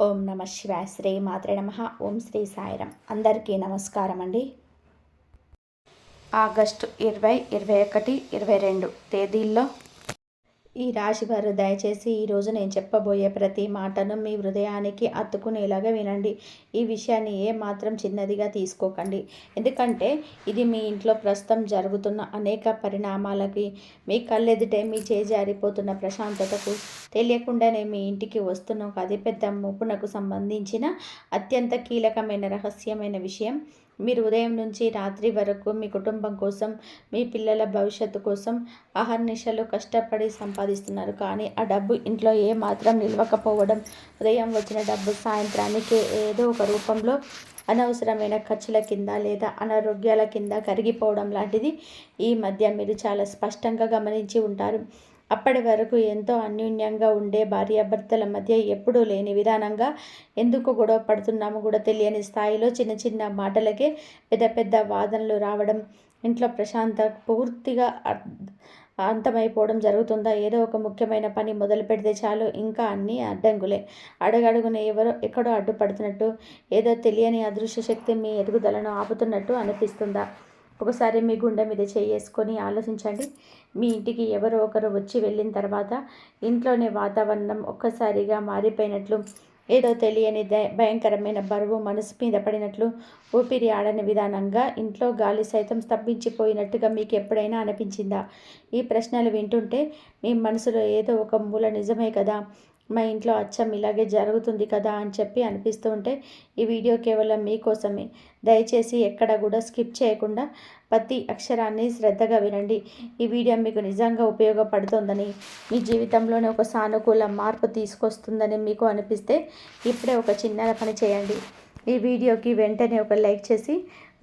ఓం నమ శివాయ. శ్రీ మాత్రే నమ. ఓం శ్రీ సాయిరం. అందరికీ నమస్కారం అండి. ఆగస్టు 20, 21, 22 తేదీల్లో ఈ రాశి వారు దయచేసి ఈరోజు నేను చెప్పబోయే ప్రతి మాటను మీ హృదయానికి అత్తుకునేలాగా వినండి. ఈ విషయాన్ని ఏ మాత్రం చిన్నదిగా తీసుకోకండి. ఎందుకంటే ఇది మీ ఇంట్లో ప్రస్తుతం జరుగుతున్న అనేక పరిణామాలకి, మీ కళ్ళెదుటే మీ చేజారిపోతున్న ప్రశాంతతకు, తెలియకుండానే మీ ఇంటికి వస్తున్న ఒక అతిపెద్ద ముప్పునకు సంబంధించిన అత్యంత కీలకమైన రహస్యమైన విషయం. మీరు ఉదయం నుంచి రాత్రి వరకు మీ కుటుంబం కోసం, మీ పిల్లల భవిష్యత్తు కోసం అహర్నిశలు కష్టపడి సంపాదిస్తున్నారు. కానీ ఆ డబ్బు ఇంట్లో ఏమాత్రం నిలవకపోవడం, ఉదయం వచ్చిన డబ్బు సాయంత్రానికి ఏదో ఒక రూపంలో అనవసరమైన ఖర్చుల కింద లేదా అనారోగ్యాల కింద కరిగిపోవడం లాంటిది ఈ మధ్య మీరు చాలా స్పష్టంగా గమనించి ఉంటారు. అప్పటి వరకు ఎంతో అన్యోన్యంగా ఉండే భార్యాభర్తల మధ్య ఎప్పుడూ లేని విధానంగా ఎందుకు గొడవ పడుతున్నామో కూడా తెలియని స్థాయిలో చిన్న చిన్న మాటలకే పెద్ద పెద్ద వాదనలు రావడం, ఇంట్లో పూర్తిగా అంతమైపోవడం జరుగుతుందా? ఏదో ఒక ముఖ్యమైన పని మొదలు పెడితే చాలు ఇంకా అన్నీ అడ్డంకులే. అడుగడుగున ఎవరో ఎక్కడో అడ్డుపడుతున్నట్టు, ఏదో తెలియని అదృశ్య శక్తి మీ ఎదుగుదలను ఆపుతున్నట్టు అనిపిస్తుందా? ఒకసారి మీ గుండె మీద చేసుకొని ఆలోచించండి. మీ ఇంటికి ఎవరో ఒకరు వచ్చి వెళ్ళిన తర్వాత ఇంట్లోని వాతావరణం ఒక్కసారిగా మారిపోయినట్లు, ఏదో తెలియని భయంకరమైన బరువు మనసు మీద పడినట్లు, ఊపిరి ఆడని విధానంగా ఇంట్లో గాలి సైతం స్తంభించిపోయినట్టుగా మీకు ఎప్పుడైనా అనిపించిందా? ఈ ప్రశ్నలు వింటుంటే మీ మనసులో ఏదో ఒక మూల నిజమే కదా, మా ఇంట్లో అచ్చం ఇలాగే జరుగుతుంది కదా అని చెప్పి అనిపిస్తూ ఉంటే ఈ వీడియో కేవలం మీకోసమే. దయచేసి ఎక్కడ కూడా స్కిప్ చేయకుండా ప్రతి అక్షరాన్ని శ్రద్ధగా వినండి. ఈ వీడియో మీకు నిజంగా ఉపయోగపడుతుందని, మీ జీవితంలోనే ఒక సానుకూల మార్పు తీసుకొస్తుందని మీకు అనిపిస్తే ఇప్పుడే ఒక చిన్న పని చేయండి. ఈ వీడియోకి వెంటనే ఒక లైక్ చేసి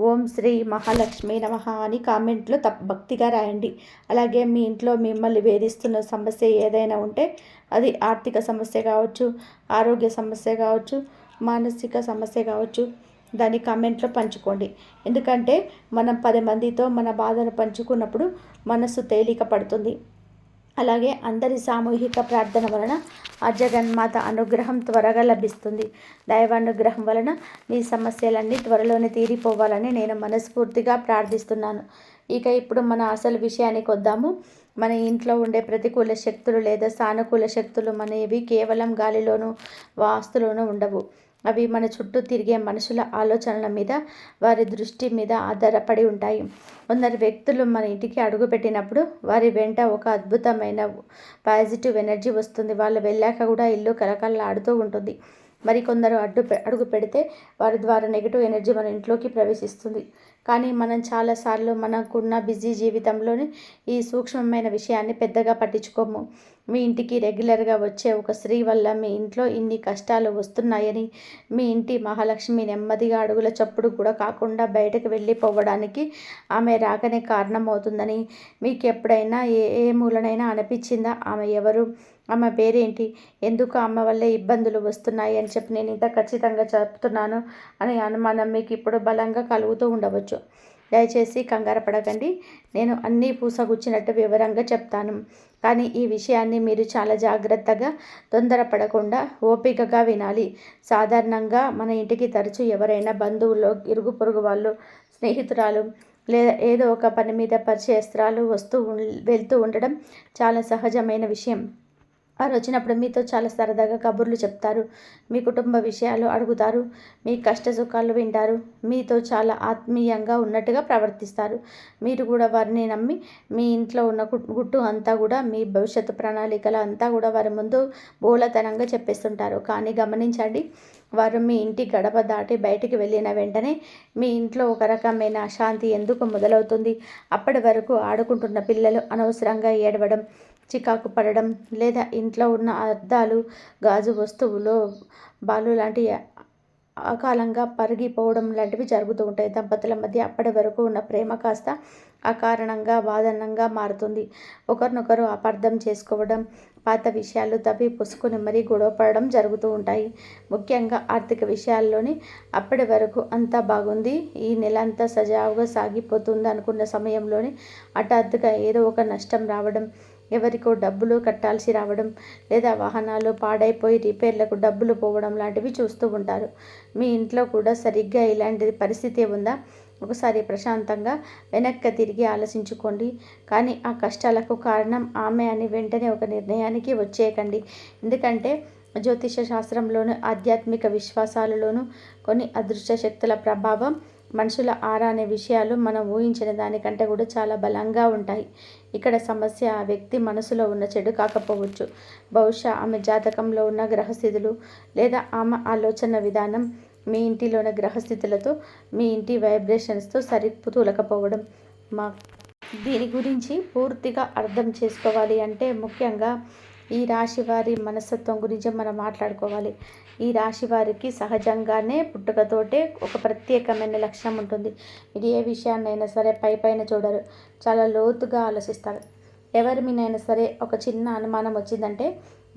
ఓం శ్రీ మహాలక్ష్మి నమః అని కామెంట్లో భక్తిగా రాయండి. అలాగే మీ ఇంట్లో మిమ్మల్ని వేధిస్తున్న సమస్య ఏదైనా ఉంటే, అది ఆర్థిక సమస్య కావచ్చు, ఆరోగ్య సమస్య కావచ్చు, మానసిక సమస్య కావచ్చు, దాన్ని కామెంట్లో పంచుకోండి. ఎందుకంటే మనం 10 మందితో మన బాధను పంచుకున్నప్పుడు మనసు తేలిక పడుతుంది. అలాగే అందరి సామూహిక ప్రార్థన వలన ఆ జగన్మాత అనుగ్రహం త్వరగా లభిస్తుంది. దైవానుగ్రహం వలన మీ సమస్యలన్నీ త్వరలోనే తీరిపోవాలని నేను మనస్ఫూర్తిగా ప్రార్థిస్తున్నాను. ఇక ఇప్పుడు మన అసలు విషయానికి వద్దాము. మన ఇంట్లో ఉండే ప్రతికూల శక్తులు లేదా సానుకూల శక్తులు మనవి కేవలం గాలిలోనూ వాస్తులోనూ ఉండవు. అవి మన చుట్టూ తిరిగే మనుషుల ఆలోచనల మీద, వారి దృష్టి మీద ఆధారపడి ఉంటాయి. కొందరు వ్యక్తులు మన ఇంటికి అడుగుపెట్టినప్పుడు వారి వెంట ఒక అద్భుతమైన పాజిటివ్ ఎనర్జీ వస్తుంది. వాళ్ళు వెళ్ళాక కూడా ఇల్లు కలకల్లాడుతూ ఉంటుంది. మరికొందరు అడుగు పెడితే వారి ద్వారా నెగిటివ్ ఎనర్జీ మన ఇంట్లోకి ప్రవేశిస్తుంది. కానీ మనం చాలాసార్లు మనకున్న బిజీ జీవితంలోని ఈ సూక్ష్మమైన విషయాన్ని పెద్దగా పట్టించుకోము. మీ ఇంటికి రెగ్యులర్గా వచ్చే ఒక స్త్రీ వల్ల మీ ఇంట్లో ఇన్ని కష్టాలు వస్తున్నాయని, మీ ఇంటి మహాలక్ష్మి నెమ్మదిగా అడుగుల చప్పుడు కూడా కాకుండా బయటకు వెళ్ళిపోవడానికి ఆమె రాకనే కారణమవుతుందని మీకు ఎప్పుడైనా ఏ మూలనైనా అనిపించిందా? ఆమె ఎవరు? ఆమె పేరేంటి? ఎందుకు ఆమె వల్లే ఇబ్బందులు వస్తున్నాయి అని చెప్పి నేను ఇంత ఖచ్చితంగా చెప్తున్నాను అనే అనుమానం మీకు ఇప్పుడు బలంగా కలుగుతూ ఉండవచ్చు. దయచేసి కంగారు పడకండి. నేను అన్నీ పూసగుచ్చినట్టు వివరంగా చెప్తాను. కానీ ఈ విషయాన్ని మీరు చాలా జాగ్రత్తగా, తొందరపడకుండా ఓపికగా వినాలి. సాధారణంగా మన ఇంటికి తరచూ ఎవరైనా బంధువులు, ఇరుగు పొరుగు వాళ్ళు, స్నేహితురాలు లేదా ఏదో ఒక పని మీద పరిచయస్త్రాలు వెళ్తూ ఉండడం చాలా సహజమైన విషయం. వారు వచ్చినప్పుడు మీతో చాలా సరదాగా కబుర్లు చెప్తారు, మీ కుటుంబ విషయాలు అడుగుతారు, మీ కష్ట సుఖాలు వింటారు, మీతో చాలా ఆత్మీయంగా ఉన్నట్టుగా ప్రవర్తిస్తారు. మీరు కూడా వారిని నమ్మి మీ ఇంట్లో ఉన్న గుట్టు అంతా కూడా, మీ భవిష్యత్తు ప్రణాళికలు అంతా కూడా వారి ముందు బోలతనంగా చెప్పేస్తుంటారు. కానీ గమనించండి, వారు మీ ఇంటి గడప దాటి బయటికి వెళ్ళిన వెంటనే మీ ఇంట్లో ఒక రకమైన అశాంతి ఎందుకు మొదలవుతుంది? అప్పటి వరకు ఆడుకుంటున్న పిల్లలు అనవసరంగా ఏడవడం, చికాకు పడడం, లేదా ఇంట్లో ఉన్న అద్దాలు, గాజు వస్తువులు, బాలు లాంటి అకాలంగా పరిగిపోవడం లాంటివి జరుగుతూ ఉంటాయి. దంపతుల మధ్య అప్పటి వరకు ఉన్న ప్రేమ కాస్త అకారణంగా వాదనంగా మారుతుంది. ఒకరినొకరు అపార్థం చేసుకోవడం, పాత విషయాలు తవ్వి పుసుకుని మరీ గొడవపడడం జరుగుతూ ఉంటాయి. ముఖ్యంగా ఆర్థిక విషయాల్లోని అప్పటి వరకు అంతా బాగుంది, ఈ నెల అంతా సజావుగా సాగిపోతుంది అనుకున్న సమయంలోనే హఠాత్తుగా ఏదో ఒక నష్టం రావడం, ఎవరికో డబ్బులు కట్టాల్సి రావడం, లేదా వాహనాలు పాడైపోయి రిపేర్లకు డబ్బులు పోవడం లాంటివి చూస్తూ ఉంటారు. మీ ఇంట్లో కూడా సరిగ్గా ఇలాంటి పరిస్థితి ఉందా? ఒకసారి ప్రశాంతంగా వెనక్కి తిరిగి ఆలోచించుకోండి. కానీ ఆ కష్టాలకు కారణం ఆమె అని వెంటనే ఒక నిర్ణయానికి వచ్చేయకండి. ఎందుకంటే జ్యోతిష శాస్త్రంలోను, ఆధ్యాత్మిక విశ్వాసాలలోనూ కొన్ని అదృష్ట శక్తుల ప్రభావం, మనుషుల ఆరా అనే విషయాలు మనం ఊహించిన దానికంటే కూడా చాలా బలంగా ఉంటాయి. ఇక్కడ సమస్య ఆ వ్యక్తి మనసులో ఉన్న చెడు కాకపోవచ్చు. బహుశా ఆమె జాతకంలో ఉన్న గ్రహస్థితులు లేదా ఆమె ఆలోచన విధానం మీ ఇంటిలోని గ్రహస్థితులతో, మీ ఇంటి వైబ్రేషన్స్తో సరితూలకపోవడం. మా దీని గురించి పూర్తిగా అర్థం చేసుకోవాలి అంటే ముఖ్యంగా ఈ రాశి వారి మనస్తత్వం గురించి మనం మాట్లాడుకోవాలి. ఈ రాశి వారికి సహజంగానే పుట్టుకతోటే ఒక ప్రత్యేకమైన లక్షణం ఉంటుంది. ఇది ఏ విషయాన్నైనా సరే పైన చూడరు, చాలా లోతుగా ఆలోచిస్తారు. ఎవరి మీనైనా సరే ఒక చిన్న అనుమానం వచ్చిందంటే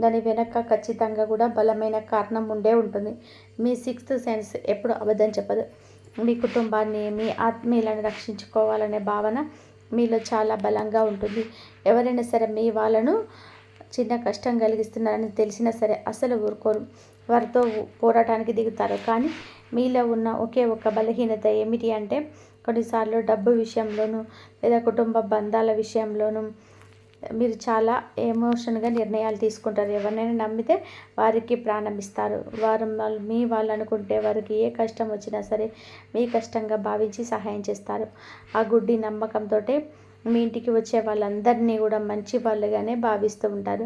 దాని వెనక ఖచ్చితంగా కూడా బలమైన కారణం ఉండే ఉంటుంది. మీ సిక్స్త్ సెన్స్ ఎప్పుడు అబద్ధం చెప్పదు. మీ కుటుంబాన్ని, మీ ఆత్మీయులను రక్షించుకోవాలనే భావన మీలో చాలా బలంగా ఉంటుంది. ఎవరైనా సరే మీ వాళ్ళను చిన్న కష్టం కలిగిస్తున్నారని తెలిసినా సరే అసలు ఊరుకోరు, వారితో పోరాటానికి దిగుతారు. కానీ మీలో ఉన్న ఒకే ఒక బలహీనత ఏమిటి అంటే కొన్నిసార్లు డబ్బు విషయంలోనూ లేదా కుటుంబ బంధాల విషయంలోనూ మీరు చాలా ఎమోషన్గా నిర్ణయాలు తీసుకుంటారు. ఎవరినైనా నమ్మితే వారికి ప్రాణం ఇస్తారు. మీ వాళ్ళు అనుకుంటే వారికి ఏ కష్టం వచ్చినా సరే మీ కష్టంగా భావించి సహాయం చేస్తారు. ఆ గుడ్డి నమ్మకంతో మీ ఇంటికి వచ్చే వాళ్ళందరినీ కూడా మంచి వాళ్ళుగానే భావిస్తూ ఉంటారు.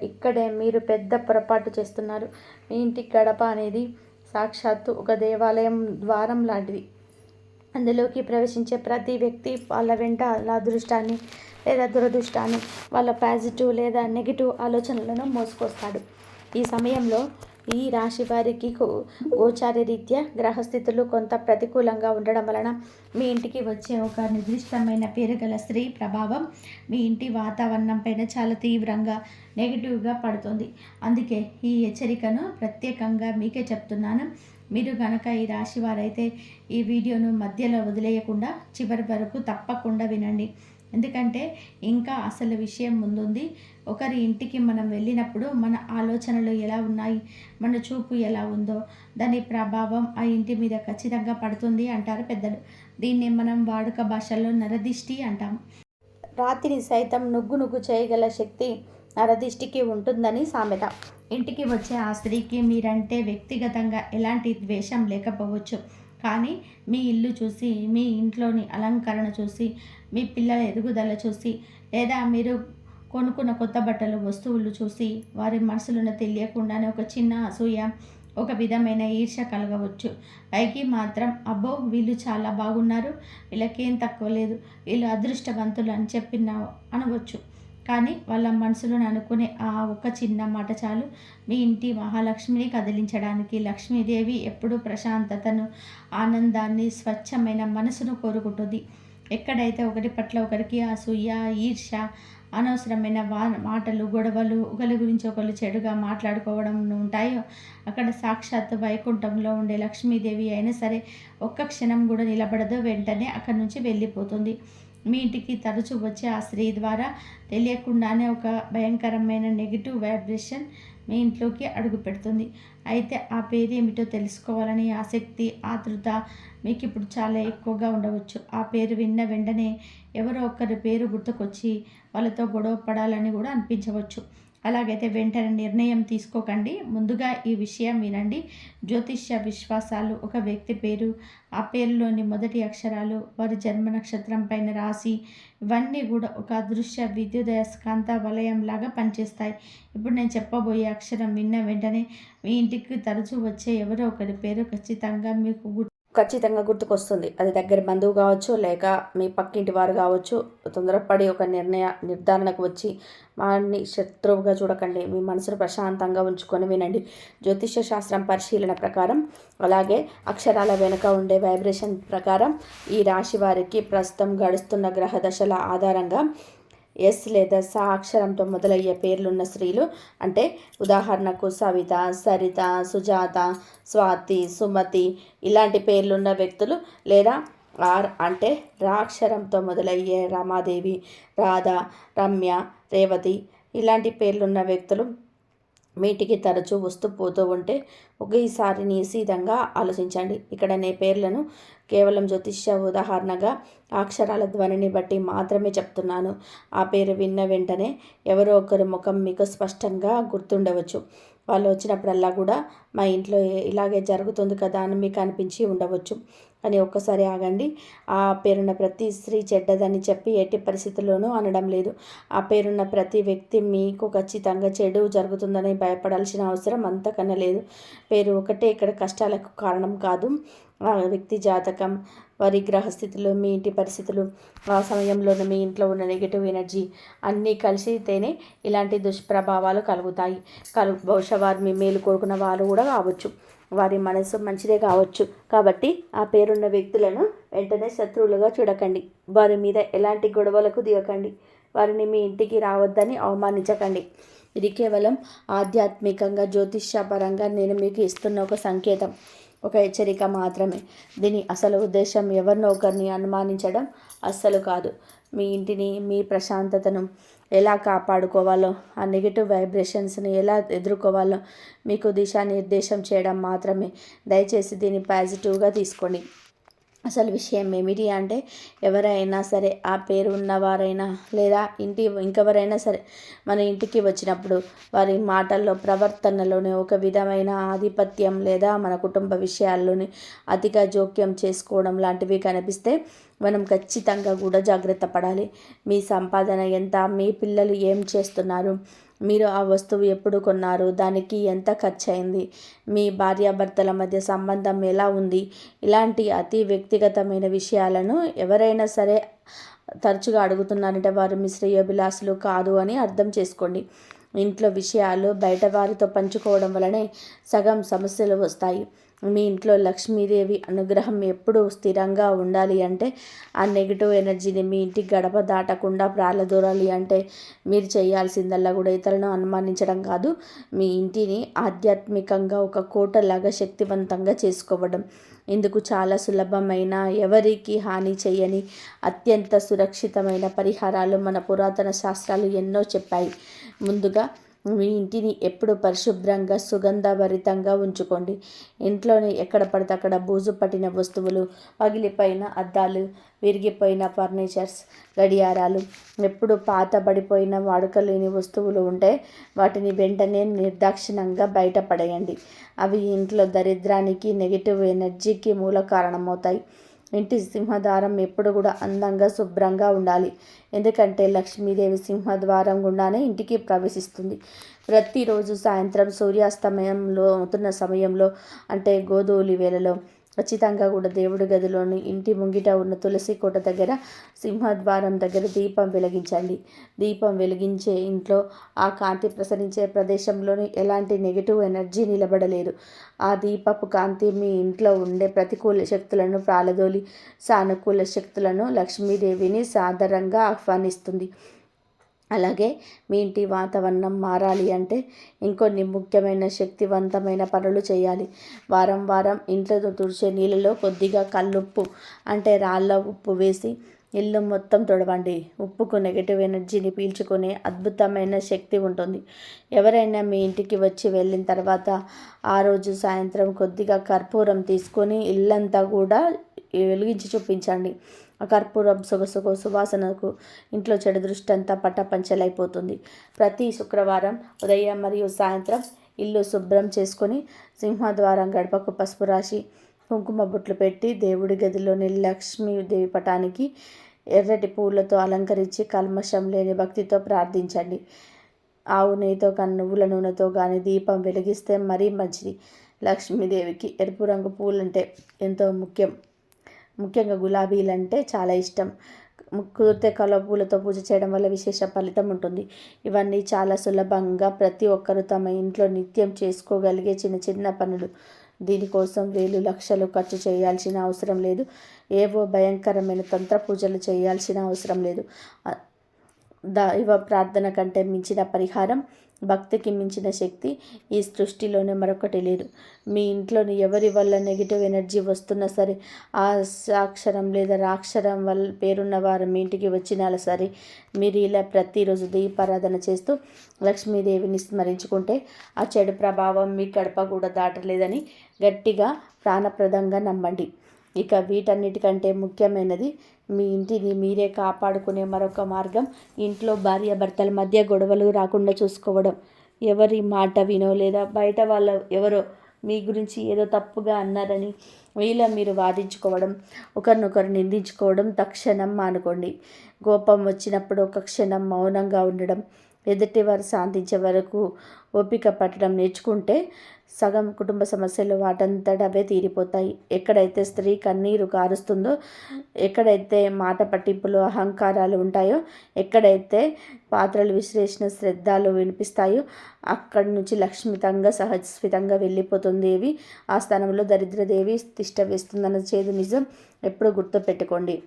ఇక్కడే మీరు పెద్ద పొరపాటు చేస్తున్నారు. మీ ఇంటి గడప అనేది సాక్షాత్తు ఒక దేవాలయం ద్వారం లాంటిది. అందులోకి ప్రవేశించే ప్రతి వ్యక్తి వాళ్ళ వెంట వాళ్ళ అదృష్టాన్ని లేదా దురదృష్టాన్ని, వాళ్ళ పాజిటివ్ లేదా నెగిటివ్ ఆలోచనలను మోసుకొస్తాడు. ఈ సమయంలో ఈ రాశి వారికి గోచార రీత్యా గ్రహస్థితులు కొంత ప్రతికూలంగా ఉండడం వలన మీ ఇంటికి వచ్చే ఒక నిర్దిష్టమైన పేరు గల స్త్రీ ప్రభావం మీ ఇంటి వాతావరణం పైన చాలా తీవ్రంగా నెగిటివ్గా పడుతుంది. అందుకే ఈ హెచ్చరికను ప్రత్యేకంగా మీకే చెప్తున్నాను. మీరు కనుక ఈ రాశి వారైతే ఈ వీడియోను మధ్యలో వదిలేయకుండా చివరి వరకు తప్పకుండా వినండి. ఎందుకంటే ఇంకా అసలు విషయం ముందుంది. ఒకరి ఇంటికి మనం వెళ్ళినప్పుడు మన ఆలోచనలు ఎలా ఉన్నాయి, మన చూపు ఎలా ఉందో దాని ప్రభావం ఆ ఇంటి మీద ఖచ్చితంగా పడుతుంది అంటారు పెద్దలు. దీన్ని మనం వాడుక భాషల్లో నరదిష్టి అంటాము. రాతిని సైతం నుగ్గు చేయగల శక్తి నరదిష్టికి ఉంటుందని సామెత. ఇంటికి వచ్చే ఆ స్త్రీకి మీరంటే వ్యక్తిగతంగా ఎలాంటి ద్వేషం లేకపోవచ్చు. కానీ మీ ఇల్లు చూసి, మీ ఇంట్లోని అలంకరణ చూసి, మీ పిల్లల ఎదుగుదల చూసి, లేదా మీరు కొనుక్కున్న కొత్త బట్టలు, వస్తువులు చూసి వారి మనసులను తెలియకుండానే ఒక చిన్న అసూయ, ఒక విధమైన ఈర్ష్య కలగవచ్చు. పైకి మాత్రం అబ్బో వీళ్ళు చాలా బాగున్నారు, వీళ్ళకేం తక్కువ లేదు, వీళ్ళు అదృష్టవంతులు అని అనవచ్చు. కానీ వాళ్ళ మనసులను అనుకునే ఆ ఒక చిన్న మాట చాలు మీ ఇంటి మహాలక్ష్మిని కదిలించడానికి. లక్ష్మీదేవి ఎప్పుడూ ప్రశాంతతను, ఆనందాన్ని, స్వచ్ఛమైన మనసును కోరుకుంటుంది. ఎక్కడైతే ఒకరి పట్ల ఒకరికి అసూయ, ఈర్ష్య, అనవసరమైన మాటలు, గొడవలు, ఒకరి గురించి ఒకరు చెడుగా మాట్లాడుకోవడం ఉంటాయో అక్కడ సాక్షాత్ వైకుంఠంలో ఉండే లక్ష్మీదేవి అయినా సరే ఒక్క క్షణం కూడా నిలబడదు, వెంటనే అక్కడి నుంచి వెళ్ళిపోతుంది. మీ ఇంటికి తరచూ వచ్చే ఆ స్త్రీ ద్వారా తెలియకుండానే ఒక భయంకరమైన నెగిటివ్ వైబ్రేషన్ మీ ఇంట్లోకి అడుగు పెడుతుంది. అయితే ఆ పేరు ఏమిటో తెలుసుకోవాలని ఆసక్తి, ఆతృత మీకు ఇప్పుడు చాలా ఎక్కువగా ఉండవచ్చు. ఆ పేరు విన్న వెంటనే ఎవరో ఒకరి పేరు గుర్తుకొచ్చి వాళ్ళతో గొడవ పడాలని కూడా అనిపించవచ్చు. అలాగైతే వెంటనే నిర్ణయం తీసుకోకండి. ముందుగా ఈ విషయం వినండి. జ్యోతిష్య విశ్వాసాలు ఒక వ్యక్తి పేరు, ఆ పేరులోని మొదటి అక్షరాలు, వారి జన్మ నక్షత్రం పైన రాసి, ఇవన్నీ కూడా ఒక అదృశ్య విద్యుదయస్కాంత వలయం లాగా పనిచేస్తాయి. ఇప్పుడు నేను చెప్పబోయే అక్షరం విన్న వెంటనే మీ ఇంటికి తరచూ వచ్చే ఎవరో ఒకరి పేరు ఖచ్చితంగా గుర్తుకొస్తుంది. అది దగ్గర బంధువు కావచ్చు, లేక మీ పక్కింటి వారు కావచ్చు. తొందరపడి ఒక నిర్ధారణకు వచ్చి వారిని శత్రువుగా చూడకండి. మీ మనసును ప్రశాంతంగా ఉంచుకొని వినండి. జ్యోతిష్య శాస్త్రం పరిశీలన ప్రకారం, అలాగే అక్షరాల వెనుక ఉండే వైబ్రేషన్ ప్రకారం ఈ రాశి వారికి ప్రస్తుతం గడుస్తున్న గ్రహ దశల ఆధారంగా ఎస్ లేదా సా అక్షరంతో మొదలయ్యే పేర్లున్న స్త్రీలు, అంటే ఉదాహరణకు సవిత, సరిత, సుజాత, స్వాతి, సుమతి ఇలాంటి పేర్లున్న వ్యక్తులు, లేదా ఆర్ అంటే రా అక్షరంతో మొదలయ్యే రమాదేవి, రాధ, రమ్య, రేవతి ఇలాంటి పేర్లున్న వ్యక్తులు మీ ఇంటికి తరచూ వస్తూ పోతూ ఉంటే ఒకేసారి నిశితంగా ఆలోచించండి. ఇక్కడ నే పేర్లను కేవలం జ్యోతిష్య ఉదాహరణగా అక్షరాల ధ్వనిని బట్టి మాత్రమే చెప్తున్నాను. ఆ పేరు విన్న వెంటనే ఎవరో ఒకరి ముఖం మీకు స్పష్టంగా గుర్తుండవచ్చు. వాళ్ళు వచ్చినప్పుడల్లా కూడా మా ఇంట్లో ఇలాగే జరుగుతుంది కదా అని మీకు అనిపించి ఉండవచ్చు. కానీ ఒక్కసారి ఆగండి. ఆ పేరున్న ప్రతి స్త్రీ చెడ్డదని చెప్పి ఎట్టి పరిస్థితుల్లోనూ అనడం లేదు. ఆ పేరున్న ప్రతి వ్యక్తి మీకు ఖచ్చితంగా చెడు జరుగుతుందని భయపడాల్సిన అవసరం అంతకన్నా లేదు. పేరు ఒకటే ఇక్కడ కష్టాలకు కారణం కాదు. ఆ వ్యక్తి జాతకం, వారి గ్రహస్థితులు, మీ ఇంటి పరిస్థితులు, ఆ సమయంలోనే మీ ఇంట్లో ఉన్న నెగిటివ్ ఎనర్జీ అన్నీ కలిసితేనే ఇలాంటి దుష్ప్రభావాలు కలుగుతాయి. బహుశా వారు మీ మేలు కోరుకున్న వారు కూడా కావచ్చు. వారి మనసు మంచిదే కావచ్చు. కాబట్టి ఆ పేరున్న వ్యక్తులను వెంటనే శత్రువులుగా చూడకండి. వారి మీద ఎలాంటి గొడవలకు దిగకండి. వారిని మీ ఇంటికి రావద్దని అవమానించకండి. ఇది కేవలం ఆధ్యాత్మికంగా జ్యోతిష్యపరంగా నేను మీకు ఇస్తున్న ఒక సంకేతం, ఒక హెచ్చరిక మాత్రమే. దీని అసలు ఉద్దేశం ఎవరినో ఒకరిని అనుమానించడం అస్సలు కాదు. మీ ఇంటిని, మీ ప్రశాంతతను ఎలా కాపాడుకోవాలో, ఆ నెగిటివ్ వైబ్రేషన్స్ని ఎలా ఎదుర్కోవాలో మీకు దిశానిర్దేశం చేయడం మాత్రమే. దయచేసి దీన్ని పాజిటివ్గా తీసుకోండి. అసలు విషయం ఏమిటి అంటే, ఎవరైనా సరే, ఆ పేరు ఉన్నవారైనా లేదా ఇంకెవరైనా సరే మన ఇంటికి వచ్చినప్పుడు వారి మాటల్లో, ప్రవర్తనలోనే ఒక విధమైన ఆధిపత్యం లేదా మన కుటుంబ విషయాల్లోని అతిగా జోక్యం చేసుకోవడం లాంటివి కనిపిస్తే మనం ఖచ్చితంగా కూడా జాగ్రత్త పడాలి. మీ సంపాదన ఎంత, మీ పిల్లలు ఏం చేస్తున్నారు, మీరు ఆ వస్తువు ఎప్పుడు కొన్నారు, దానికి ఎంత ఖర్చు అయింది, మీ భార్యాభర్తల మధ్య సంబంధం ఎలా ఉంది, ఇలాంటి అతి వ్యక్తిగతమైన విషయాలను ఎవరైనా సరే తరచుగా అడుగుతున్నారంటే వారు మీ శ్రేయోభిలాషులు కాదు అని అర్థం చేసుకోండి. ఇంట్లో విషయాలు బయట వారితో పంచుకోవడం వలనే సగం సమస్యలు వస్తాయి. మీ ఇంట్లో లక్ష్మీదేవి అనుగ్రహం ఎప్పుడూ స్థిరంగా ఉండాలి అంటే, ఆ నెగిటివ్ ఎనర్జీని మీ ఇంటికి గడప దాటకుండా ప్రాలదూరాలి అంటే మీరు చేయాల్సిందల్లా కూడా ఇతరులను అనుమానించడం కాదు, మీ ఇంటిని ఆధ్యాత్మికంగా ఒక కోటలాగా శక్తివంతంగా చేసుకోవడం. ఇందుకు చాలా సులభమైన, ఎవరికి హాని చేయని, అత్యంత సురక్షితమైన పరిహారాలు మన పురాతన శాస్త్రాలు ఎన్నో చెప్పాయి. ముందుగా మీ ఇంటిని ఎప్పుడు పరిశుభ్రంగా, సుగంధభరితంగా ఉంచుకోండి. ఇంట్లోని ఎక్కడ పడితే అక్కడ బూజు పట్టిన వస్తువులు, పగిలిపోయిన అద్దాలు, విరిగిపోయిన ఫర్నిచర్స్, గడియారాలు, ఎప్పుడు పాతబడిపోయిన వాడుకలేని వస్తువులు ఉంటే వాటిని వెంటనే నిర్దాక్షిణ్యంగా బయటపడేయండి. అవి ఇంట్లో దరిద్రానికి, నెగిటివ్ ఎనర్జీకి మూల కారణమవుతాయి. ఇంటి సింహద్వారం ఎప్పుడు కూడా అందంగా, శుభ్రంగా ఉండాలి. ఎందుకంటే లక్ష్మీదేవి సింహద్వారం గుండానే ఇంటికి ప్రవేశిస్తుంది. ప్రతిరోజు సాయంత్రం సూర్యాస్తమయంలో అవుతున్న సమయంలో, అంటే గోధూళి వేళలో ఖచ్చితంగా కూడా దేవుడి గదిలోని ఇంటి ముంగిట ఉన్న తులసి కోట దగ్గర, సింహద్వారం దగ్గర దీపం వెలిగించండి. దీపం వెలిగించే ఇంట్లో, ఆ కాంతి ప్రసరించే ప్రదేశంలోని ఎలాంటి నెగిటివ్ ఎనర్జీ నిలబడలేదు. ఆ దీపపు కాంతి మీ ఇంట్లో ఉండే ప్రతికూల శక్తులను ప్రాలదోలి సానుకూల శక్తులను, లక్ష్మీదేవిని సాదరంగా ఆహ్వానిస్తుంది. అలాగే మీ ఇంటి వాతావరణం మారాలి అంటే ఇంకొన్ని ముఖ్యమైన శక్తివంతమైన పనులు చేయాలి. వారం వారం ఇంట్లో తుడిచే నీళ్ళలో కొద్దిగా కల్లుప్పు, అంటే రాళ్ళ ఉప్పు వేసి ఇల్లు మొత్తం తుడవండి. ఉప్పుకు నెగిటివ్ ఎనర్జీని పీల్చుకునే అద్భుతమైన శక్తి ఉంటుంది. ఎవరైనా మీ ఇంటికి వచ్చి వెళ్ళిన తర్వాత ఆ రోజు సాయంత్రం కొద్దిగా కర్పూరం తీసుకొని ఇల్లంతా కూడా వెలిగించి చూపించండి. ఆ కర్పూరం సొగసుకు, సువాసనకు ఇంట్లో చెడు దృష్టి అంతా పట్టపంచలైపోతుంది. ప్రతి శుక్రవారం ఉదయం మరియు సాయంత్రం ఇల్లు శుభ్రం చేసుకొని సింహద్వారం గడపకు పసుపు రాసి కుంకుమ బొట్లు పెట్టి దేవుడి గదిలోని లక్ష్మీదేవి పటానికి ఎర్రటి పూలతో అలంకరించి కల్మషం లేని భక్తితో ప్రార్థించండి. ఆవు నెయ్యితో కానీ, నువ్వుల నూనెతో కానీ దీపం వెలిగిస్తే మరీ మంచిది. లక్ష్మీదేవికి ఎరుపు రంగు పూలంటే ఎంతో ముఖ్యంగా గులాబీలంటే చాలా ఇష్టం. కుదిరితే కలువ పూలతో పూజ చేయడం వల్ల విశేష ఫలితం ఉంటుంది. ఇవన్నీ చాలా సులభంగా ప్రతి ఒక్కరూ తమ ఇంట్లో నిత్యం చేసుకోగలిగే చిన్న చిన్న పనులు. దీనికోసం వేలు లక్షలు ఖర్చు చేయాల్సిన అవసరం లేదు. ఏవో భయంకరమైన తంత్ర పూజలు చేయాల్సిన అవసరం లేదు. దైవ ప్రార్థన కంటే మించిన పరిహారం భక్తికి మించిన శక్తి ఈ సృష్టిలోనే మరొకటి లేదు. మీ ఇంట్లోని ఎవరి వల్ల నెగిటివ్ ఎనర్జీ వస్తున్నా సరే, ఆ సాక్షరం లేదా రాక్షరం వల్ల పేరున్న వారు మీ ఇంటికి వచ్చినా సరే, మీరు ఇలా ప్రతిరోజు దీపారాధన చేస్తూ లక్ష్మీదేవిని స్మరించుకుంటే ఆ చెడు ప్రభావం మీ గడప కూడా దాటలేదని గట్టిగా ప్రాణప్రదంగా నమ్మండి. ఇక వీటన్నిటికంటే ముఖ్యమైనది, మీ ఇంటిని మీరే కాపాడుకునే మరొక మార్గం, ఇంట్లో భార్యాభర్తల మధ్య గొడవలు రాకుండా చూసుకోవడం. ఎవరి మాట వినో లేదా బయట వాళ్ళ ఎవరో మీ గురించి ఏదో తప్పుగా అన్నారని మీరు వాదించుకోవడం, ఒకరినొకరు నిందించుకోవడం తక్షణం మానుకోండి. కోపం వచ్చినప్పుడు ఒక క్షణం మౌనంగా ఉండడం, ఎదుటివారు శాంతించే వరకు ఓపిక పట్టడం నేర్చుకుంటే సగం కుటుంబ సమస్యలు వాటంతట అవే తీరిపోతాయి. ఎక్కడైతే స్త్రీ కన్నీరు కారుస్తుందో, ఎక్కడైతే మాట పట్టింపులు అహంకారాలు ఉంటాయో, ఎక్కడైతే పాత్రలు విశ్లేషణ శ్రద్ధలు వినిపిస్తాయో, అక్కడి నుంచి లక్ష్మితంగా సహజస్ఫితంగా వెళ్ళిపోతుంది దేవి. ఆ స్థానంలో దరిద్రదేవి తిష్ట వేస్తుందన్న చేదు నిజం ఎప్పుడు గుర్తుపెట్టుకోండి.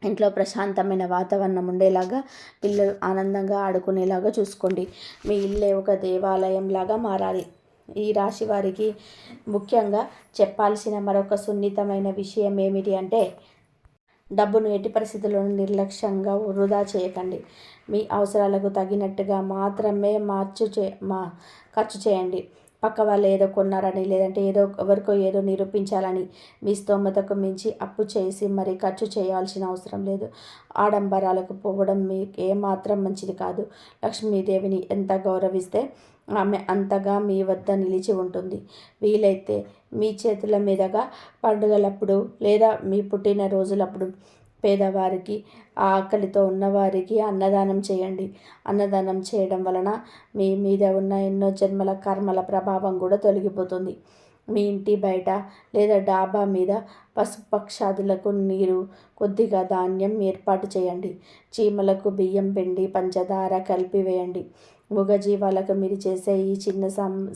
ఇంట్లో ప్రశాంతమైన వాతావరణం ఉండేలాగా, పిల్లలు ఆనందంగా ఆడుకునేలాగా చూసుకోండి. మీ ఇల్లే ఒక దేవాలయంలాగా మారాలి. ఈ రాశి వారికి ముఖ్యంగా చెప్పాల్సిన మరొక సున్నితమైన విషయం ఏమిటి అంటే, డబ్బును ఎట్టి పరిస్థితుల్లోనూ నిర్లక్ష్యంగా వృధా చేయకండి. మీ అవసరాలకు తగినట్టుగా మాత్రమే ఖర్చు చేయండి. పక్క వాళ్ళు ఏదో కొన్నారని, లేదంటే ఎవరికో ఏదో నిరూపించాలని మీ స్తోమతకు మించి అప్పు చేసి మరీ ఖర్చు చేయాల్సిన అవసరం లేదు. ఆడంబరాలకు పోవడం మీకు ఏమాత్రం మంచిది కాదు. లక్ష్మీదేవిని ఎంత గౌరవిస్తే ఆమె అంతగా మీ వద్ద నిలిచి ఉంటుంది. వీలైతే మీ చేతుల మీదుగా పండుగలప్పుడు లేదా మీ పుట్టినరోజులప్పుడు పేదవారికి, ఆకలితో ఉన్నవారికి అన్నదానం చేయండి. అన్నదానం చేయడం వలన మీ మీద ఉన్న ఎన్నో జన్మల కర్మల ప్రభావం కూడా తొలగిపోతుంది. మీ ఇంటి బయట లేదా డాబా మీద పశుపక్షాదులకు నీరు, కొద్దిగా ధాన్యం ఏర్పాటు చేయండి. చీమలకు బియ్యం పిండి పంచదార కలిపి వేయండి. మూగజీవాలకు మీరు చేసే ఈ చిన్న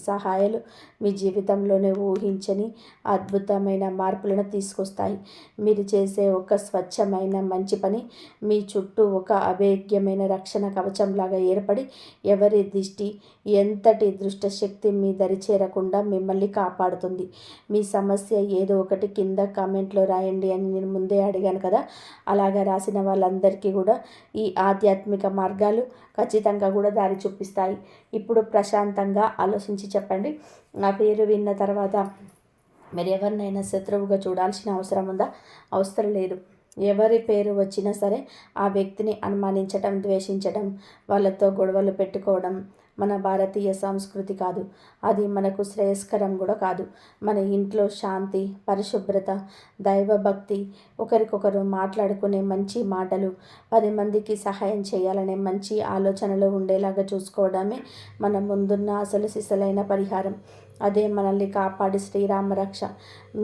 సహాయాలు మీ జీవితంలోనే ఊహించని అద్భుతమైన మార్పులను తీసుకొస్తాయి. మీరు చేసే ఒక స్వచ్ఛమైన మంచి పని మీ చుట్టూ ఒక అభేద్యమైన రక్షణ కవచంలాగా ఏర్పడి, ఎవరి దిష్టి, ఎంతటి దుష్టశక్తి మీ దరి చేరకుండా మిమ్మల్ని కాపాడుతుంది. మీ సమస్య ఏదో ఒకటి కింద కామెంట్లో రాయండి అని నేను ముందే అడిగాను కదా. అలాగా రాసిన వాళ్ళందరికీ కూడా ఈ ఆధ్యాత్మిక మార్గాలు ఖచ్చితంగా కూడా దారి చూపిస్తాయి. ఇప్పుడు ప్రశాంతంగా ఆలోచించి చెప్పండి. నా పేరు విన్న తర్వాత మీరు ఎవరినైనా శత్రువుగా చూడాల్సిన అవసరం ఉందా? అవసరం లేదు. ఎవరి పేరు వచ్చినా సరే ఆ వ్యక్తిని అనుమానించడం, ద్వేషించడం, వాళ్ళతో గొడవలు పెట్టుకోవడం మన భారతీయ సంస్కృతి కాదు. అది మనకు శ్రేయస్కరం కూడా కాదు. మన ఇంట్లో శాంతి, పరిశుభ్రత, దైవభక్తి, ఒకరికొకరు మాట్లాడుకునే మంచి మాటలు, 10 మందికి సహాయం చేయాలనే మంచి ఆలోచనలు ఉండేలాగా చూసుకోవడమే మన ముందున్న అసలు సిసలైన పరిహారం. అదే మనల్ని కాపాడి శ్రీరామ రక్ష.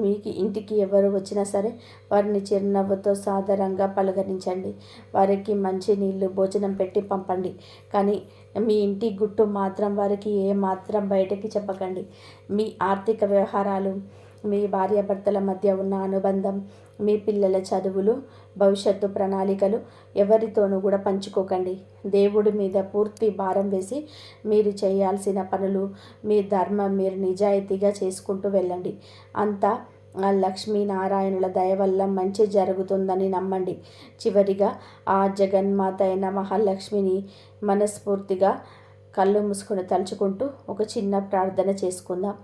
మీకు ఇంటికి ఎవరు వచ్చినా సరే వారిని చిరునవ్వుతో సాదరంగా పలకరించండి. వారికి మంచి నీళ్ళు, భోజనం పెట్టి పంపండి. కానీ మీ ఇంటి గుట్టు మాత్రం వారికి ఏమాత్రం బయటకి చెప్పకండి. మీ ఆర్థిక వ్యవహారాలు, మీ భార్యాభర్తల మధ్య ఉన్న అనుబంధం, మీ పిల్లల చదువులు, భవిష్యత్తు ప్రణాళికలు ఎవరితోనూ కూడా పంచుకోకండి. దేవుడి మీద పూర్తి భారం వేసి మీరు చేయాల్సిన పనులు, మీ ధర్మం మీరు నిజాయితీగా చేసుకుంటూ వెళ్ళండి. అంతా ఆ లక్ష్మీనారాయణుల దయ వల్ల మంచి జరుగుతుందని నమ్మండి. చివరిగా ఆ జగన్మాత అయిన మహాలక్ష్మిని మనస్ఫూర్తిగా కళ్ళు మూసుకొని తలుచుకుంటూ ఒక చిన్న ప్రార్థన చేసుకుందాం.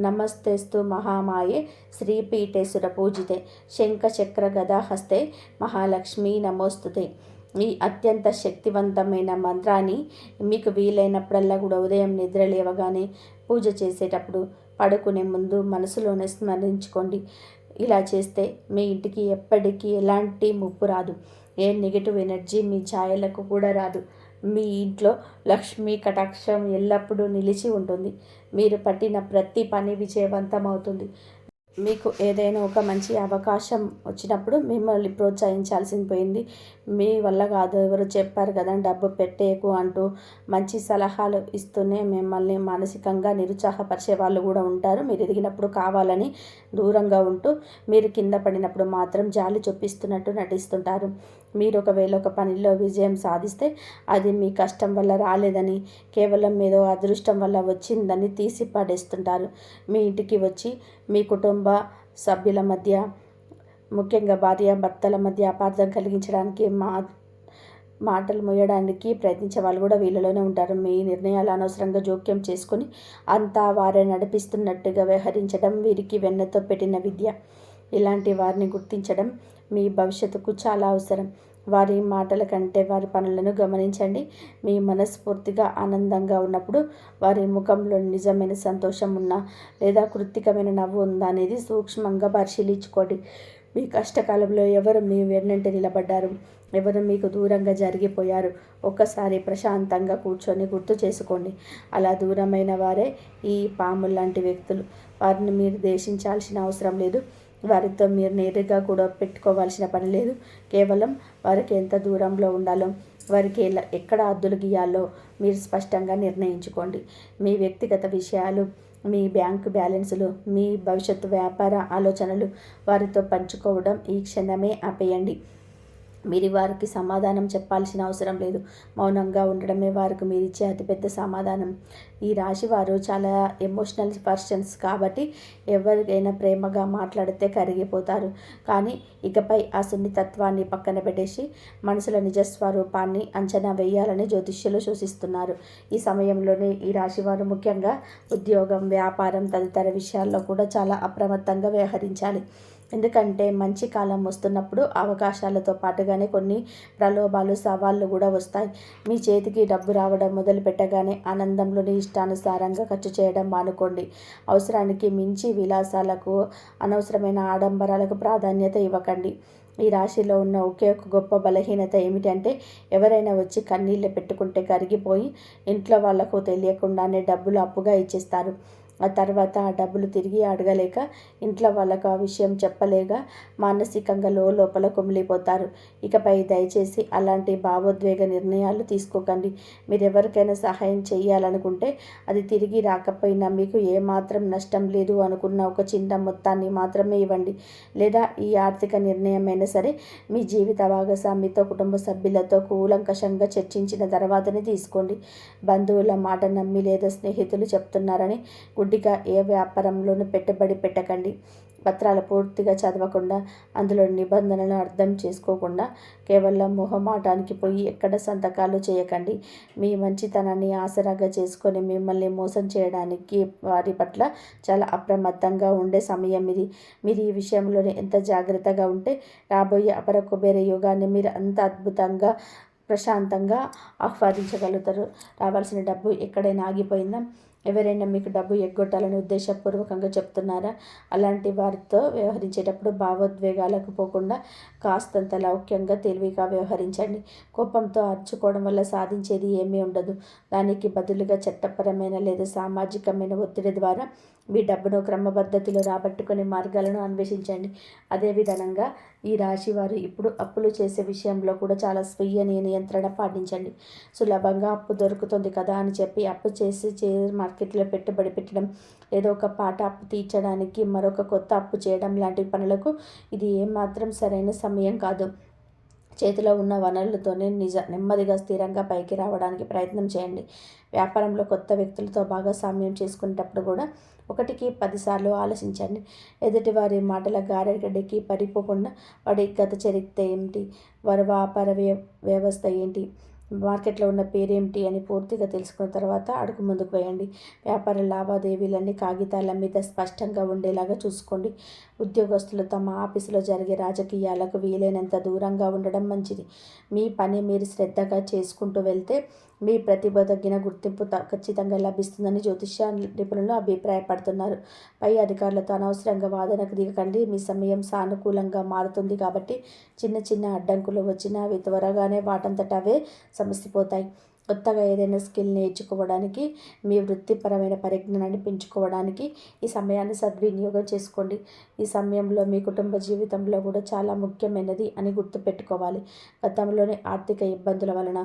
నమస్తేస్తు మహామాయే శ్రీపీఠేశ్వర పూజితే శంఖచక్ర గదాహస్తే మహాలక్ష్మీ నమోస్తుతే. ఈ అత్యంత శక్తివంతమైన మంత్రాన్ని మీకు వీలైనప్పుడల్లా కూడా ఉదయం నిద్ర లేవగానే, పూజ చేసేటప్పుడు, పడుకునే ముందు మనసులోనే స్మరించుకోండి. ఇలా చేస్తే మీ ఇంటికి ఎప్పటికీ ఎలాంటి ముప్పు రాదు. ఏ నెగిటివ్ ఎనర్జీ మీ ఛాయలకు కూడా రాదు. మీ ఇంట్లో లక్ష్మీ కటాక్షం ఎల్లప్పుడూ నిలిచి ఉంటుంది. మీరు పట్టిన ప్రతి పని విజయవంతం అవుతుంది. మీకు ఏదైనా ఒక మంచి అవకాశం వచ్చినప్పుడు మిమ్మల్ని ప్రోత్సహించాల్సింది పోయింది. మీ వల్ల కాదు, ఎవరు చెప్పారు కదా డబ్బు పెట్టేకు అంటూ మంచి సలహాలు ఇస్తూనే మిమ్మల్ని మానసికంగా నిరుత్సాహపరిచే వాళ్ళు కూడా ఉంటారు. మీరు ఎదిగినప్పుడు కావాలని దూరంగా ఉంటూ మీరు కింద పడినప్పుడు మాత్రం జాలి చూపిస్తున్నట్టు నటిస్తుంటారు. మీరు ఒకవేళ ఒక పనిలో విజయం సాధిస్తే అది మీ కష్టం వల్ల రాలేదని, కేవలం ఏదో అదృష్టం వల్ల వచ్చిందని తీసి పడేస్తుంటారు. మీ ఇంటికి వచ్చి మీ కుటుంబ సభ్యుల మధ్య, ముఖ్యంగా భార్యాభర్తల మధ్య అపార్థం కలిగించడానికి, మాటలు మోయడానికి ప్రయత్నించే వాళ్ళు కూడా వీళ్ళలోనే ఉంటారు. మీ నిర్ణయాలు అనవసరంగా జోక్యం చేసుకొని అంతా వారే నడిపిస్తున్నట్టుగా వ్యవహరించడం వీరికి వెన్నతో పెట్టిన విద్య. ఇలాంటి వారిని గుర్తించడం మీ భవిష్యత్తుకు చాలా అవసరం. వారి మాటల కంటే వారి పనులను గమనించండి. మీ మనస్ఫూర్తిగా ఆనందంగా ఉన్నప్పుడు వారి ముఖంలో నిజమైన సంతోషం ఉన్నా లేదా కృత్రికమైన నవ్వు ఉందా అనేది సూక్ష్మంగా పరిశీలించుకోండి. మీ కష్టకాలంలో ఎవరు మీ వెన్నంటి నిలబడ్డారు, ఎవరు మీకు దూరంగా జరిగిపోయారు, ఒక్కసారి ప్రశాంతంగా కూర్చొని గుర్తు చేసుకోండి. అలా దూరమైన వారే ఈ పాములు లాంటి వ్యక్తులు. వారిని మీరు దేశించాల్సిన అవసరం లేదు. వారితో మీరు నేరుగా కూడా పెట్టుకోవాల్సిన పని లేదు. కేవలం వారికి ఎంత దూరంలో ఉండాలో, వారికి ఎక్కడ హద్దులు గీయాలో మీరు స్పష్టంగా నిర్ణయించుకోండి. మీ వ్యక్తిగత విషయాలు, మీ బ్యాంకు బ్యాలెన్సులు, మీ భవిష్యత్తు వ్యాపార ఆలోచనలు వారితో పంచుకోవడం ఈ క్షణమే ఆపేయండి. మీరు వారికి సమాధానం చెప్పాల్సిన అవసరం లేదు. మౌనంగా ఉండడమే వారికి మీరిచ్చే అతిపెద్ద సమాధానం. ఈ రాశి వారు చాలా ఎమోషనల్ పర్సన్స్ కాబట్టి ఎవరికైనా ప్రేమగా మాట్లాడితే కరిగిపోతారు. కానీ ఇకపై ఆ సున్నితత్వాన్ని పక్కన పెట్టేసి మనసుల నిజస్వరూపాన్ని అంచనా వేయాలని జ్యోతిష్యులు సూచిస్తున్నారు. ఈ సమయంలోనే ఈ రాశివారు ముఖ్యంగా ఉద్యోగం, వ్యాపారం తదితర విషయాల్లో కూడా చాలా అప్రమత్తంగా వ్యవహరించాలి. ఎందుకంటే మంచి కాలం వస్తున్నప్పుడు అవకాశాలతో పాటుగానే కొన్ని ప్రలోభాలు, సవాళ్ళు కూడా వస్తాయి. మీ చేతికి డబ్బు రావడం మొదలు పెట్టగానే ఆనందంలోని ఇష్టానుసారంగా ఖర్చు చేయడం మానుకోండి. అవసరానికి మించి విలాసాలకు, అనవసరమైన ఆడంబరాలకు ప్రాధాన్యత ఇవ్వకండి. ఈ రాశిలో ఉన్న ఒకే ఒక గొప్ప బలహీనత ఏమిటంటే ఎవరైనా వచ్చి కన్నీళ్ళు పెట్టుకుంటే కరిగిపోయి ఇంట్లో వాళ్లకు తెలియకుండానే డబ్బులు అప్పుగా ఇచ్చేస్తారు. ఆ తర్వాత ఆ డబ్బులు తిరిగి అడగలేక, ఇంట్లో వాళ్ళకు ఆ విషయం చెప్పలేక మానసికంగా లోపల కుమిలిపోతారు. ఇకపై దయచేసి అలాంటి భావోద్వేగ నిర్ణయాలు తీసుకోకండి. మీరు ఎవరికైనా సహాయం చేయాలనుకుంటే అది తిరిగి రాకపోయినా మీకు ఏమాత్రం నష్టం లేదు అనుకున్న ఒక చిన్న మొత్తాన్ని మాత్రమే ఇవ్వండి. లేదా ఈ ఆర్థిక నిర్ణయమైనా సరే మీ జీవిత భాగస్వామితో, కుటుంబ సభ్యులతో కూలంకషంగా చర్చించిన తర్వాతనే తీసుకోండి. బంధువుల మాట నమ్మి లేదా స్నేహితులు చెప్తున్నారని గుడ్డిగా ఏ వ్యాపారంలోనూ పెట్టుబడి పెట్టకండి. పత్రాలు పూర్తిగా చదవకుండా, అందులో నిబంధనలను అర్థం చేసుకోకుండా కేవలం మొహమాటానికి పోయి ఎక్కడ సంతకాలు చేయకండి. మీ మంచితనాన్ని ఆసరాగా చేసుకొని మిమ్మల్ని మోసం చేయడానికి వారి పట్ల చాలా అప్రమత్తంగా ఉండే సమయం ఇది. మీరు ఈ విషయంలోనే ఎంత జాగ్రత్తగా ఉంటే రాబోయే అపర కుబేర యుగాన్ని మీరు అంత అద్భుతంగా, ప్రశాంతంగా ఆహ్వానించగలుగుతారు. రావాల్సిన డబ్బు ఎక్కడైనా ఆగిపోయిందా? ఎవరైనా మీకు డబ్బు ఎగ్గొట్టాలని ఉద్దేశపూర్వకంగా చెప్తున్నారా? అలాంటి వారితో వ్యవహరించేటప్పుడు భావోద్వేగాలకు పోకుండా కాస్తంత లౌక్యంగా, తెలివిగా వ్యవహరించండి. కోపంతో అరుచుకోవడం వల్ల సాధించేది ఏమీ ఉండదు. దానికి బదులుగా చట్టపరమైన లేదా సామాజికమైన ఒత్తిడి ద్వారా మీ డబ్బును క్రమపద్ధతిలో రాబట్టుకునే మార్గాలను అన్వేషించండి. అదేవిధంగా ఈ రాశి వారు ఇప్పుడు అప్పులు చేసే విషయంలో కూడా చాలా స్వీయ నియంత్రణ పాటించండి. సులభంగా అప్పు దొరుకుతుంది కదా అని చెప్పి అప్పు చేసి మార్కెట్లో పెట్టుబడి పెట్టడం, ఏదో ఒక పాట అప్పు తీర్చడానికి మరొక కొత్త అప్పు చేయడం లాంటి పనులకు ఇది ఏమాత్రం సరైన సమయం కాదు. చేతిలో ఉన్న వనరులతోనే నెమ్మదిగా స్థిరంగా పైకి రావడానికి ప్రయత్నం చేయండి. వ్యాపారంలో కొత్త వ్యక్తులతో భాగస్వామ్యం చేసుకునేటప్పుడు కూడా 1కి 10 సార్లు ఆలోచించండి. ఎదుటివారి మాటల గారడికి పడిపోకుండా వాడి గత చరిత్ర ఏమిటి, వారి వ్యాపార వ్యవస్థ ఏంటి, మార్కెట్లో ఉన్న పేరేమిటి అని పూర్తిగా తెలుసుకున్న తర్వాత అడుగు ముందుకు వేయండి. వ్యాపార లావాదేవీలన్నీ కాగితాల మీద స్పష్టంగా ఉండేలాగా చూసుకోండి. ఉద్యోగస్తులు తమ ఆఫీసులో జరిగే రాజకీయాలకు వీలైనంత దూరంగా ఉండడం మంచిది. మీ పని మీరు శ్రద్ధగా చేసుకుంటూ వెళ్తే మీ ప్రతిభ తగిన గుర్తింపు ఖచ్చితంగా లభిస్తుందని జ్యోతిష్య నిపుణులు అభిప్రాయపడుతున్నారు. పై అధికారులతో అనవసరంగా వాదనకు దిగకండి. మీ సమయం సానుకూలంగా మారుతుంది కాబట్టి చిన్న చిన్న అడ్డంకులు వచ్చినా అవి త్వరగానే వాటంతట అవే సమసిపోతాయి. కొత్తగా ఏదైనా స్కిల్ నేర్చుకోవడానికి, మీ వృత్తిపరమైన పరిజ్ఞానాన్ని పెంచుకోవడానికి ఈ సమయాన్ని సద్వినియోగం చేసుకోండి. ఈ సమయంలో మీ కుటుంబ జీవితంలో కూడా చాలా ముఖ్యమైనది అని గుర్తుపెట్టుకోవాలి. గతంలోని ఆర్థిక ఇబ్బందుల వలన,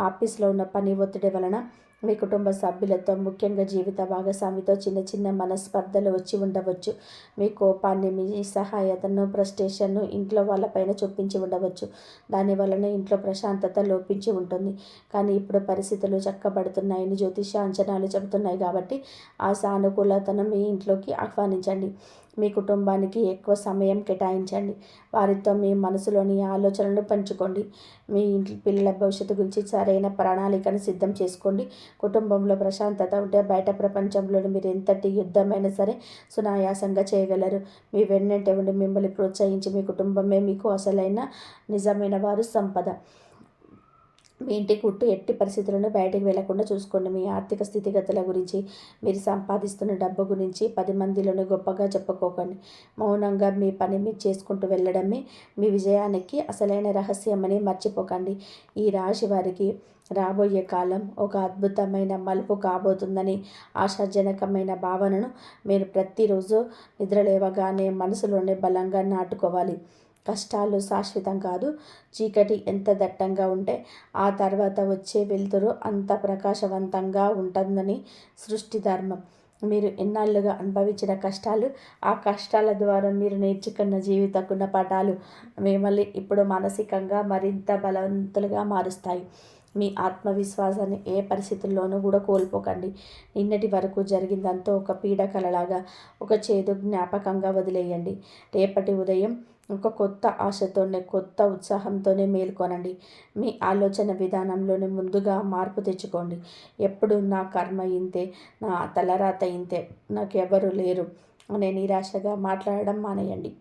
ఆఫీస్లో ఉన్న పని ఒత్తిడి వలన మీ కుటుంబ సభ్యులతో, ముఖ్యంగా జీవిత భాగస్వామితో చిన్న చిన్న మనస్పర్ధలు వచ్చి ఉండవచ్చు. మీ కోపాన్ని, మీ సహాయతను, ఫ్రస్ట్రేషన్ను ఇంట్లో వాళ్ళపైన చూపించి ఉండవచ్చు. దానివలన ఇంట్లో ప్రశాంతత లోపించి ఉంటుంది. కానీ ఇప్పుడు పరిస్థితులు చక్కబడుతున్నాయని జ్యోతిష అంచనాలు చెబుతున్నాయి కాబట్టి ఆ సానుకూలతను మీ ఇంట్లోకి ఆహ్వానించండి. మీ కుటుంబానికి ఎక్కువ సమయం కేటాయించండి. వారితో మీ మనసులోని ఆలోచనలను పంచుకోండి. మీ ఇంటి పిల్లల భవిష్యత్తు గురించి సరైన ప్రణాళికను సిద్ధం చేసుకోండి. కుటుంబంలో ప్రశాంతత ఉంటే బయట ప్రపంచంలోని మీరు ఎంతటి యుద్ధమైనా సరే సునాయాసంగా చేయగలరు. మీ వెన్నంటే ఉండి మిమ్మల్ని ప్రోత్సహించి మీ కుటుంబమే మీకు అసలైన నిజమైన వారు సంపద. మీ ఇంటి గుట్టు ఎట్టి పరిస్థితులను బయటకు వెళ్లకుండా చూసుకోండి. మీ ఆర్థిక స్థితిగతుల గురించి, మీరు సంపాదిస్తున్న డబ్బు గురించి 10 మందిలోనే గొప్పగా చెప్పుకోకండి. మౌనంగా మీ పని మీరు చేసుకుంటూ వెళ్ళడమే మీ విజయానికి అసలైన రహస్యమని మర్చిపోకండి. ఈ రాశి వారికి రాబోయే కాలం ఒక అద్భుతమైన మలుపు కాబోతుందని ఆశాజనకమైన భావనను మీరు ప్రతిరోజు నిద్రలేవగానే మనసులోనే బలంగా నాటుకోవాలి. కష్టాలు శాశ్వతం కాదు. చీకటి ఎంత దట్టంగా ఉంటే ఆ తర్వాత వచ్చే వెలుతురు అంత ప్రకాశవంతంగా ఉంటుందని సృష్టి ధర్మం. మీరు ఎన్నాళ్ళుగా అనుభవించిన కష్టాలు, ఆ కష్టాల ద్వారా మీరు నేర్చుకున్న జీవిత గుణపాఠాలు మిమ్మల్ని ఇప్పుడు మానసికంగా మరింత బలవంతులుగా మారుస్తాయి. మీ ఆత్మవిశ్వాసాన్ని ఏ పరిస్థితుల్లోనూ కూడా కోల్పోకండి. నిన్నటి వరకు జరిగిందంతా ఒక పీడకలలాగా, ఒక చేదు జ్ఞాపకంగా వదిలేయండి. రేపటి ఉదయం ఒక కొత్త ఆశతోనే, కొత్త ఉత్సాహంతోనే మేల్కొనండి. మీ ఆలోచన విధానంలోనే ముందుగా మార్పు తెచ్చుకోండి. ఎప్పుడు నా కర్మ ఇంతే, నా తలరాత ఇంతే, నాకెవరు లేరు అనే నిరాశగా మాట్లాడడం మానేయండి.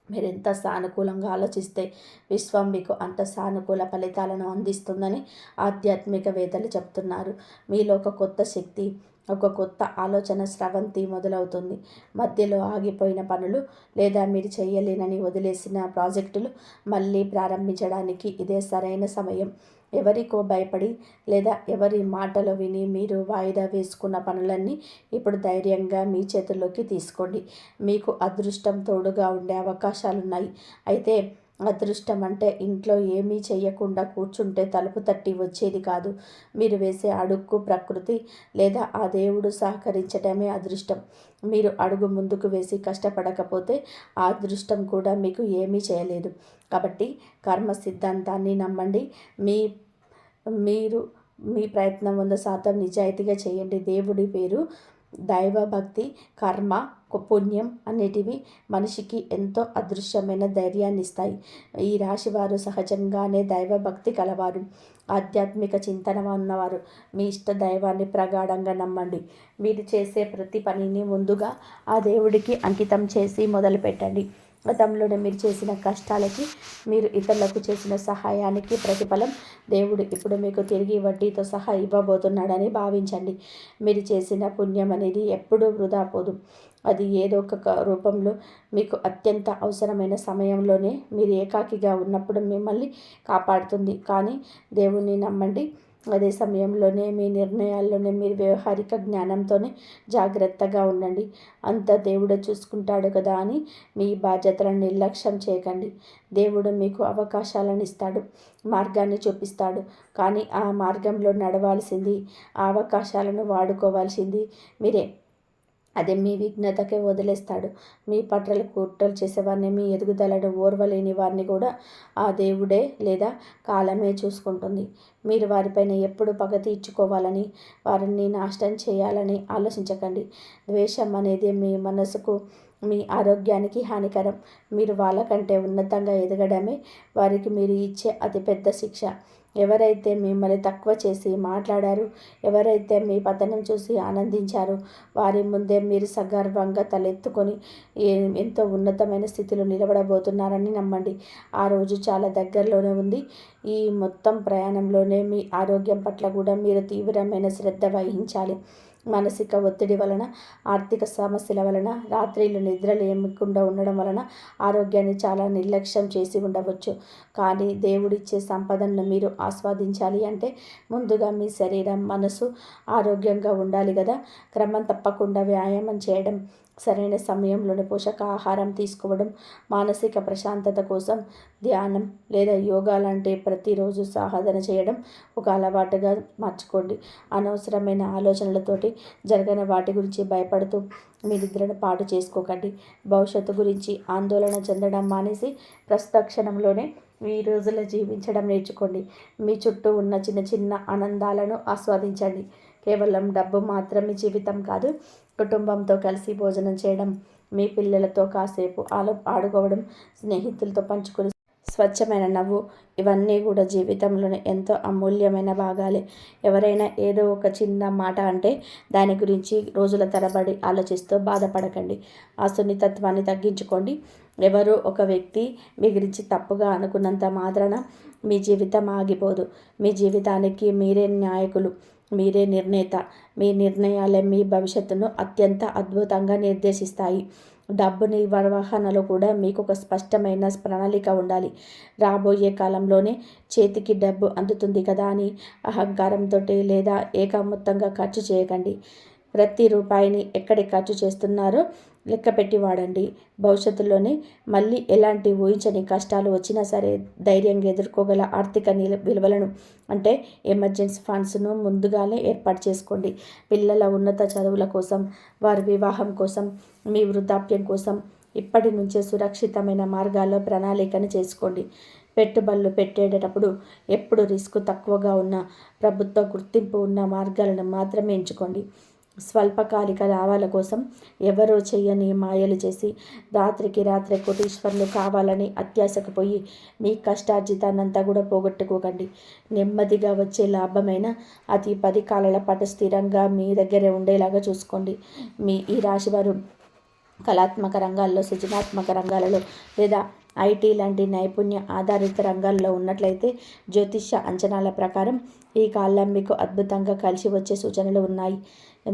మీరెంత సానుకూలంగా ఆలోచిస్తే విశ్వం మీకు అంత సానుకూల ఫలితాలను అందిస్తుందని ఆధ్యాత్మికవేత్తలు చెప్తున్నారు. మీలో ఒక కొత్త శక్తి, ఒక కొత్త ఆలోచన స్రవంతి మొదలవుతుంది. మధ్యలో ఆగిపోయిన పనులు లేదా మీరు చేయలేనని వదిలేసిన ప్రాజెక్టులు మళ్ళీ ప్రారంభించడానికి ఇదే సరైన సమయం. ఎవరికో భయపడి లేదా ఎవరి మాటలు విని మీరు వాయిదా వేసుకున్న పనులన్నీ ఇప్పుడు ధైర్యంగా మీ చేతుల్లోకి తీసుకోండి. మీకు అదృష్టం తోడుగా ఉండే అవకాశాలున్నాయి. అయితే అదృష్టం అంటే ఇంట్లో ఏమీ చెయ్యకుండా కూర్చుంటే తలుపు తట్టి వచ్చేది కాదు. మీరు వేసే అడుగుకు ప్రకృతి లేదా ఆ దేవుడు సహకరించడమే అదృష్టం. మీరు అడుగు ముందుకు వేసి కష్టపడకపోతే ఆ అదృష్టం కూడా మీకు ఏమీ చేయలేదు. కాబట్టి కర్మ సిద్ధాంతాన్ని నమ్మండి. మీరు మీ ప్రయత్నం 100% నిజాయితీగా చేయండి. దేవుడి పేరు, దైవభక్తి, కర్మ, పుణ్యం అనేటివి మనిషికి ఎంతో అదృశ్యమైన ధైర్యాన్ని ఇస్తాయి. ఈ రాశివారు సహజంగానే దైవభక్తి కలవారు, ఆధ్యాత్మిక చింతన ఉన్నవారు. మీ ఇష్ట దైవాన్ని ప్రగాఢంగా నమ్మండి. మీరు చేసే ప్రతి పనిని ముందుగా ఆ దేవుడికి అంకితం చేసి మొదలుపెట్టండి. గతంలోనే మీరు చేసిన కష్టాలకి, మీరు ఇతరులకు చేసిన సహాయానికి ప్రతిఫలం దేవుడు ఇప్పుడు మీకు తిరిగి వడ్డీతో సహా ఇవ్వబోతున్నాడని భావించండి. మీరు చేసిన పుణ్యం అనేది ఎప్పుడూ వృధా పోదు. అది ఏదో ఒక రూపంలో మీకు అత్యంత అవసరమైన సమయంలోనే, మీరు ఏకాకిగా ఉన్నప్పుడు మిమ్మల్ని కాపాడుతుంది. కానీ దేవుణ్ణి నమ్మండి. అదే సమయంలోనే మీ నిర్ణయాల్లోనే మీరు వ్యవహారిక జ్ఞానంతోనే జాగ్రత్తగా ఉండండి. అంతా దేవుడే చూసుకుంటాడు కదా అని మీ బాధ్యతలను నిర్లక్ష్యం చేయకండి. దేవుడు మీకు అవకాశాలను ఇస్తాడు, మార్గాన్ని చూపిస్తాడు. కానీ ఆ మార్గంలో నడవాల్సింది, ఆ అవకాశాలను వాడుకోవాల్సింది మీరే. అదే మీ విఘ్నతకే వదిలేస్తాడు. మీ పట్ల కుట్రలు చేసేవారిని, మీ ఎదుగుదలను ఓర్వలేని వారిని కూడా ఆ దేవుడే లేదా కాలమే చూసుకుంటుంది. మీరు వారిపైన ఎప్పుడు పగ తీర్చుకోవాలని, వారిని నాశనం చేయాలని ఆలోచించకండి. ద్వేషం అనేది మీ మనసుకు, మీ ఆరోగ్యానికి హానికరం. మీరు వాళ్ళకంటే ఉన్నతంగా ఎదగడమే వారికి మీరు ఇచ్చే అతిపెద్ద శిక్ష. ఎవరైతే మిమ్మల్ని తక్కువ చేసి మాట్లాడారు, ఎవరైతే మీ పతనం చూసి ఆనందించారో వారి ముందే మీరు సగర్వంగా తలెత్తుకొని ఎంతో ఉన్నతమైన స్థితిలో నిలబడబోతున్నారని నమ్మండి. ఆ రోజు చాలా దగ్గరలోనే ఉంది. ఈ మొత్తం ప్రయాణంలోనే మీ ఆరోగ్యం పట్ల కూడా మీరు తీవ్రమైన శ్రద్ధ వహించాలి. మానసిక ఒత్తిడి వలన, ఆర్థిక సమస్యల వలన, రాత్రిళ్ళు నిద్రలేమకుండా ఉండడం వలన ఆరోగ్యాన్ని చాలా నిర్లక్ష్యం చేసి ఉండవచ్చు. కానీ దేవుడిచ్చే సంపదను మీరు ఆస్వాదించాలి అంటే ముందుగా మీ శరీరం, మనసు ఆరోగ్యంగా ఉండాలి కదా. క్రమం తప్పకుండా వ్యాయామం చేయడం, సరైన సమయంలోనే పోషకాహారం తీసుకోవడం, మానసిక ప్రశాంతత కోసం ధ్యానం లేదా యోగా లాంటి ప్రతిరోజు సాధన చేయడం ఒక అలవాటుగా మార్చుకోండి. అనవసరమైన ఆలోచనలతోటి జరగని వాటి గురించి భయపడుతూ మీ నిద్రను పాడు చేసుకోకండి. భవిష్యత్తు గురించి ఆందోళన చెందడం మానేసి ప్రస్తుత క్షణంలోనే ఈ రోజుల్లో జీవించడం నేర్చుకోండి. మీ చుట్టూ ఉన్న చిన్న చిన్న ఆనందాలను ఆస్వాదించండి. కేవలం డబ్బు మాత్రమే జీవితం కాదు. కుటుంబంతో కలిసి భోజనం చేయడం, మీ పిల్లలతో కాసేపు ఆడుకోవడం, స్నేహితులతో పంచుకొని స్వచ్ఛమైన నవ్వు, ఇవన్నీ కూడా జీవితంలోనే ఎంతో అమూల్యమైన భాగాలే. ఎవరైనా ఏదో ఒక చిన్న మాట అంటే దాని గురించి రోజుల తరబడి ఆలోచిస్తూ బాధపడకండి. ఆ సున్నితత్వాన్ని తగ్గించుకోండి. ఎవరో ఒక వ్యక్తి మీ గురించి తప్పుగా అనుకున్నంత మాత్రాన మీ జీవితం ఆగిపోదు. మీ జీవితానికి మీరే నాయకులు, మీరే నిర్ణేత. మీ నిర్ణయాలే మీ భవిష్యత్తును అత్యంత అద్భుతంగా నిర్దేశిస్తాయి. డబ్బు నిర్వహణలో కూడా మీకు ఒక స్పష్టమైన ప్రణాళిక ఉండాలి. రాబోయే కాలంలోనే చేతికి డబ్బు అందుతుంది కదా అని అహంకారంతో లేదా ఏకమొత్తంగా ఖర్చు చేయకండి. ప్రతి రూపాయిని ఎక్కడ ఖర్చు చేస్తున్నారో లెక్కపెట్టి వాడండి. భవిష్యత్తులోనే మళ్ళీ ఎలాంటి ఊహించని కష్టాలు వచ్చినా సరే ధైర్యంగా ఎదుర్కోగల ఆర్థిక విలువలను అంటే ఎమర్జెన్సీ ఫండ్స్ను ముందుగానే ఏర్పాటు చేసుకోండి. పిల్లల ఉన్నత చదువుల కోసం, వారి వివాహం కోసం, మీ వృద్ధాప్యం కోసం ఇప్పటి నుంచే సురక్షితమైన మార్గాల్లో ప్రణాళికను చేసుకోండి. పెట్టుబడులు పెట్టేటప్పుడు ఎప్పుడు రిస్క్ తక్కువగా ఉన్న, ప్రభుత్వ గుర్తింపు ఉన్న మార్గాలను మాత్రమే ఎంచుకోండి. స్వల్పకాలిక లాభాల కోసం ఎవరో చెయ్యని మాయలు చేసి రాత్రికి రాత్రే కోటీశ్వర్లు కావాలని అత్యాశకు పోయి మీ కష్టార్జితాన్నంతా కూడా పోగొట్టుకోకండి. నెమ్మదిగా వచ్చే లాభమైన అతి 10 కాలాల పాటు స్థిరంగా మీ దగ్గరే ఉండేలాగా చూసుకోండి. ఈ రాశివారు కళాత్మక రంగాల్లో, సృజనాత్మక రంగాలలో లేదా ఐటీ లాంటి నైపుణ్య ఆధారిత రంగాల్లో ఉన్నట్లయితే జ్యోతిష్య అంచనాల ప్రకారం ఈ కాలం మీకు అద్భుతంగా కలిసి వచ్చే సూచనలు ఉన్నాయి.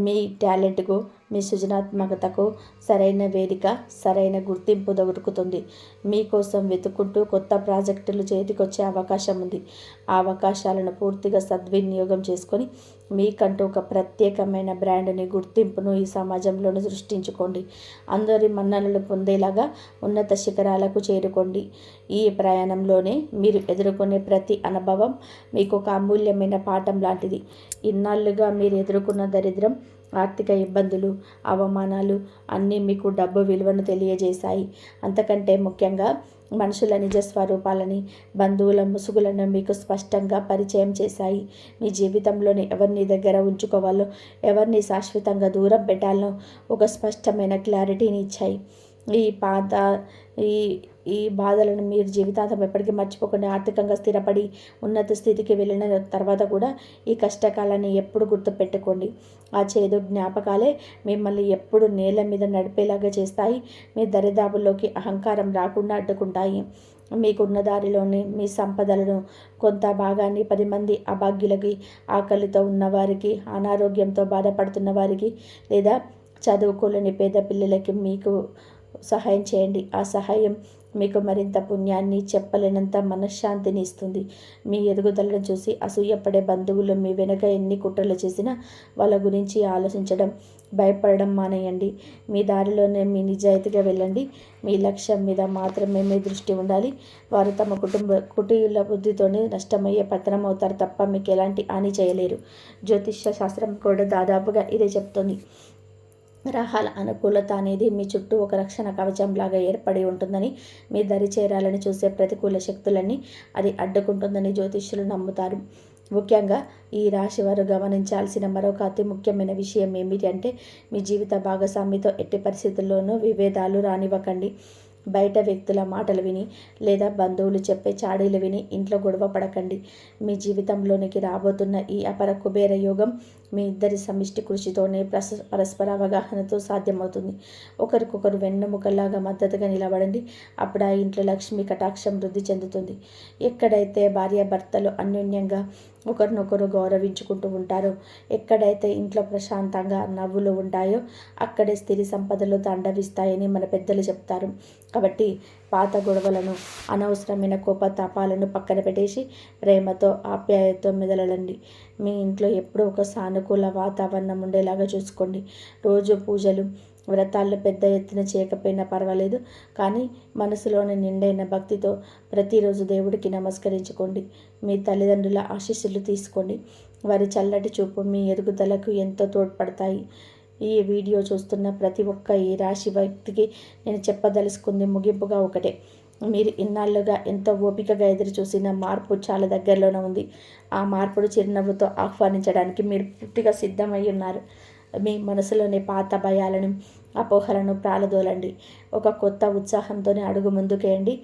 మీ టాలెంట్కు, మీ సృజనాత్మకతకు సరైన వేదిక, సరైన గుర్తింపు దొరుకుతుంది. మీకోసం వెతుక్కుంటూ కొత్త ప్రాజెక్టులు చేతికొచ్చే అవకాశం ఉంది. ఆ అవకాశాలను పూర్తిగా సద్వినియోగం చేసుకొని మీకంటూ ఒక ప్రత్యేకమైన బ్రాండ్ని, గుర్తింపును ఈ సమాజంలోనే సృష్టించుకోండి. అందరి మన్ననలు పొందేలాగా ఉన్నత శిఖరాలకు చేరుకోండి. ఈ ప్రయాణంలోనే మీరు ఎదుర్కొనే ప్రతి అనుభవం మీకు ఒక అమూల్యమైన పాఠం లాంటిది. ఇన్నాళ్లుగా మీరు ఎదుర్కొన్న దరిద్రం, ఆర్థిక ఇబ్బందులు, అవమానాలు అన్నీ మీకు డబ్బు విలువను తెలియజేశాయి. అంతకంటే ముఖ్యంగా మనుషుల నిజ స్వరూపాలని, బంధువుల ముసుగులను మీకు స్పష్టంగా పరిచయం చేశాయి. మీ జీవితంలోని ఎవరిని దగ్గర ఉంచుకోవాలో, ఎవరిని శాశ్వతంగా దూరం పెట్టాలో ఒక స్పష్టమైన క్లారిటీని ఇచ్చాయి. ఈ బాధలను మీరు జీవితాంతం ఎప్పటికీ మర్చిపోకుండా ఆర్థికంగా స్థిరపడి ఉన్నత స్థితికి వెళ్ళిన తర్వాత కూడా ఈ కష్టకాలాన్ని ఎప్పుడు గుర్తుపెట్టుకోండి. ఆ చేదు జ్ఞాపకాలే మిమ్మల్ని ఎప్పుడు నేల మీద నడిపేలాగా చేస్తాయి. మీ దరిదాపుల్లోకి అహంకారం రాకుండా అడ్డుకుంటాయి. మీకున్న దారిలోని మీ సంపదలను కొంత భాగాన్ని 10 మంది అభాగ్యులకి, ఆకలితో ఉన్నవారికి, అనారోగ్యంతో బాధపడుతున్న వారికి లేదా చదువుకోలేని పేద పిల్లలకి మీకు సహాయం చేయండి. ఆ సహాయం మీకు మరింత పుణ్యాన్ని, చెప్పలేనంత మనశ్శాంతిని ఇస్తుంది. మీ ఎదుగుదలను చూసి అసూయపడే బంధువులు మీ వెనుక ఎన్ని కుట్రలు చేసినా వాళ్ళ గురించి ఆలోచించడం, భయపడడం మానేయండి. మీ దారిలోనే మీ నిజాయితీగా వెళ్ళండి. మీ లక్ష్యం మీద మాత్రమే మీ దృష్టి ఉండాలి. వారు తమ కుటీల బుద్ధితోనే నష్టమయ్యే పతనం అవుతారు తప్ప మీకు ఎలాంటి హాని చేయలేరు. జ్యోతిష్య శాస్త్రం కూడా దాదాపుగా ఇదే చెప్తుంది. గ్రహాల అనుకూలత అనేది మీ చుట్టూ ఒక రక్షణ కవచంలాగా ఏర్పడి ఉంటుందని, మీ దరి చేరాలని చూసే ప్రతికూల శక్తులన్నీ అది అడ్డుకుంటుందని జ్యోతిష్యులు నమ్ముతారు. ముఖ్యంగా ఈ రాశి వారు గమనించాల్సిన మరొక అతి ముఖ్యమైన విషయం ఏమిటి అంటే, మీ జీవిత భాగస్వామితో ఎట్టి పరిస్థితుల్లోనూ విభేదాలు రానివ్వకండి. బయట వ్యక్తుల మాటలు విని లేదా బంధువులు చెప్పే చాడీలు విని ఇంట్లో గొడవ పడకండి. మీ జీవితంలోనికి రాబోతున్న ఈ అపర కుబేర యోగం మీ ఇద్దరి సమిష్టి కృషితోనే పరస్పర అవగాహనతో సాధ్యమవుతుంది. ఒకరికొకరు వెన్నెముకలాగా మద్దతుగా నిలబడండి. అప్పుడు ఆ ఇంట్లో లక్ష్మీ కటాక్షం వృద్ధి చెందుతుంది. ఎక్కడైతే భార్యాభర్తలు అన్యోన్యంగా ఒకరినొకరు గౌరవించుకుంటూ ఉంటారో, ఎక్కడైతే ఇంట్లో ప్రశాంతంగా నవ్వులు ఉంటాయో అక్కడే స్థిర సంపదలు తాండవిస్తాయని మన పెద్దలు చెప్తారు. కాబట్టి పాత గొడవలను, అనవసరమైన కోపతాపాలను పక్కన పెట్టేసి ప్రేమతో, ఆప్యాయతతో మెదలండి. మీ ఇంట్లో ఎప్పుడూ ఒక సానుకూల వాతావరణం ఉండేలాగా చూసుకోండి. రోజు పూజలు, వ్రతాలు పెద్ద ఎత్తున చేయకపోయినా పర్వాలేదు, కానీ మనసులోని నిండైన భక్తితో ప్రతిరోజు దేవుడికి నమస్కరించుకోండి. మీ తల్లిదండ్రుల ఆశీస్సులు తీసుకోండి. వారి చల్లటి చూపు మీ ఎదుగుదలకు ఎంతో తోడ్పడతాయి. ఈ వీడియో చూస్తున్న ప్రతి ఒక్క ఈ రాశి వ్యక్తికి నేను చెప్పదలుచుకుంది ముగింపుగా ఒకటే. మీరు ఇన్నాళ్ళుగా ఎంతో ఓపికగా ఎదురు చూసిన మార్పు చాలా దగ్గరలోనే ఉంది. ఆ మార్పును చిరునవ్వుతో ఆహ్వానించడానికి మీరు పూర్తిగా సిద్ధమై ఉన్నారు. మీ మనసులోని పాత భయాలను, అపోహలను ప్రాలదోలండి. ఒక కొత్త ఉత్సాహంతోనే అడుగు ముందుకేయండి.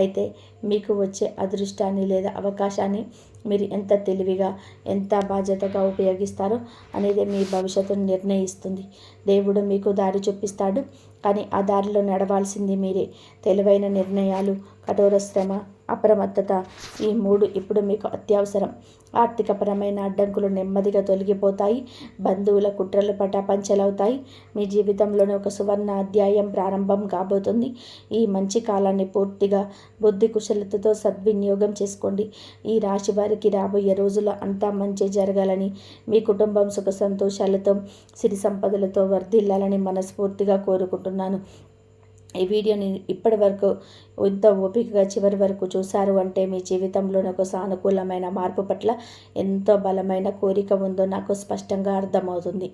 అయితే మీకు వచ్చే అదృష్టాన్ని లేదా అవకాశాన్ని మీరు ఎంత తెలివిగా, ఎంత బాధ్యతగా ఉపయోగిస్తారో అనేది మీ భవిష్యత్తును నిర్ణయిస్తుంది. దేవుడు మీకు దారి చూపిస్తాడు, కానీ ఆ దారిలో నడవాల్సింది మీరే. తెలివైన నిర్ణయాలు, కఠోర శ్రమ, అప్రమత్తత, ఈ 3 ఇప్పుడు మీకు అత్యవసరం. ఆర్థికపరమైన అడ్డంకులు నెమ్మదిగా తొలగిపోతాయి. బంధువుల కుట్రలు పటాపంచలవుతాయి. మీ జీవితంలోనే ఒక సువర్ణ అధ్యాయం ప్రారంభం కాబోతుంది. ఈ మంచి కాలాన్ని పూర్తిగా బుద్ధి కుశలతతో సద్వినియోగం చేసుకోండి. ఈ రాశి వారికి రాబోయే రోజుల్లో అంతా మంచి జరగాలని, మీ కుటుంబం సుఖ సంతోషాలతో, సిరి సంపదలతో వర్ధిల్లాలని మనస్ఫూర్తిగా కోరుకుంటున్నాను. ఈ వీడియోని ఇప్పటి వరకు ఎంతో ఓపికగా చివరి వరకు చూశారు అంటే మీ జీవితంలోని ఒక సానుకూలమైన మార్పు పట్ల ఎంతో బలమైన కోరిక ఉందో నాకు స్పష్టంగా అర్థమవుతుంది.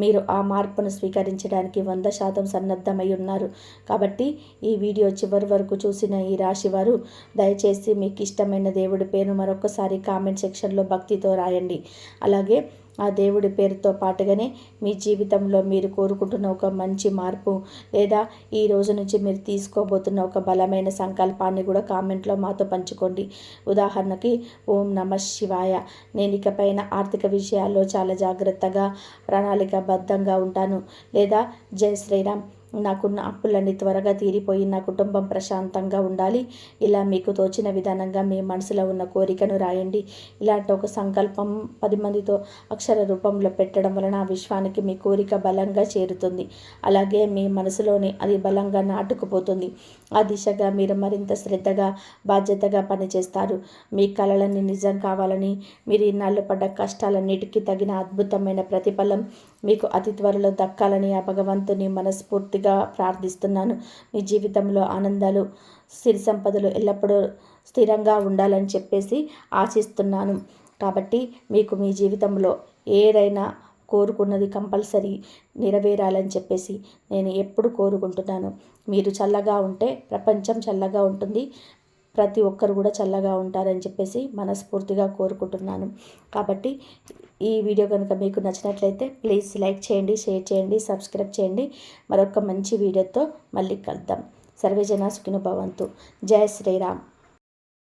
మీరు ఆ మార్పును స్వీకరించడానికి 100% సన్నద్ధమై ఉన్నారు. కాబట్టి ఈ వీడియో చివరి వరకు చూసిన ఈ రాశి వారు దయచేసి మీకు ఇష్టమైన దేవుడి పేరు మరొకసారి కామెంట్ సెక్షన్లో భక్తితో రాయండి. అలాగే ఆ దేవుడి పేరుతో పాటుగానే మీ జీవితంలో మీరు కోరుకుంటున్న ఒక మంచి మార్పు లేదా ఈ రోజు నుంచి మీరు తీసుకోబోతున్న ఒక బలమైన సంకల్పాన్ని కూడా కామెంట్లో మాతో పంచుకోండి. ఉదాహరణకి, ఓం నమః శివాయ, నేను ఇకపైన ఆర్థిక విషయాల్లో చాలా జాగ్రత్తగా, ప్రణాళికాబద్ధంగా ఉంటాను. లేదా జై శ్రీరామ్, నాకున్న అప్పులన్నీ త్వరగా తీరిపోయి నా కుటుంబం ప్రశాంతంగా ఉండాలి. ఇలా మీకు తోచిన విధానంగా మీ మనసులో ఉన్న కోరికను రాయండి. ఇలాంటి ఒక సంకల్పం 10 మందితో అక్షర రూపంలో పెట్టడం వలన ఆ విశ్వానికి మీ కోరిక బలంగా చేరుతుంది. అలాగే మీ మనసులోని అది బలంగా నాటుకుపోతుంది. ఆ దిశగా మీరు మరింత శ్రద్ధగా, బాధ్యతగా పనిచేస్తారు. మీ కలలన్నీ నిజం కావాలని, మీరు ఇన్నాళ్ళు పడ్డ కష్టాలన్నిటికీ తగిన అద్భుతమైన ప్రతిఫలం మీకు అతి త్వరలో దక్కాలని ఆ భగవంతుని మనస్ఫూర్తిగా ప్రార్థిస్తున్నాను. మీ జీవితంలో ఆనందాలు, సిరి సంపదలు ఎల్లప్పుడూ స్థిరంగా ఉండాలని చెప్పేసి ఆశిస్తున్నాను. కాబట్టి మీకు మీ జీవితంలో ఏదైనా కోరుకున్నది కంపల్సరీ నెరవేరాలని చెప్పేసి నేను ఎప్పుడు కోరుకుంటున్నాను. మీరు చల్లగా ఉంటే ప్రపంచం చల్లగా ఉంటుంది. ప్రతి ఒక్కరు కూడా చల్లగా ఉంటారని చెప్పేసి మనస్ఫూర్తిగా కోరుకుంటున్నాను. కాబట్టి ఈ వీడియో కనుక మీకు నచ్చినట్లయితే ప్లీజ్ లైక్ చేయండి, షేర్ చేయండి, సబ్స్క్రైబ్ చేయండి. మరొక మంచి వీడియోతో మళ్ళీ కలుద్దాం. సర్వేజన సుఖినో భవంతు. జై శ్రీరామ్.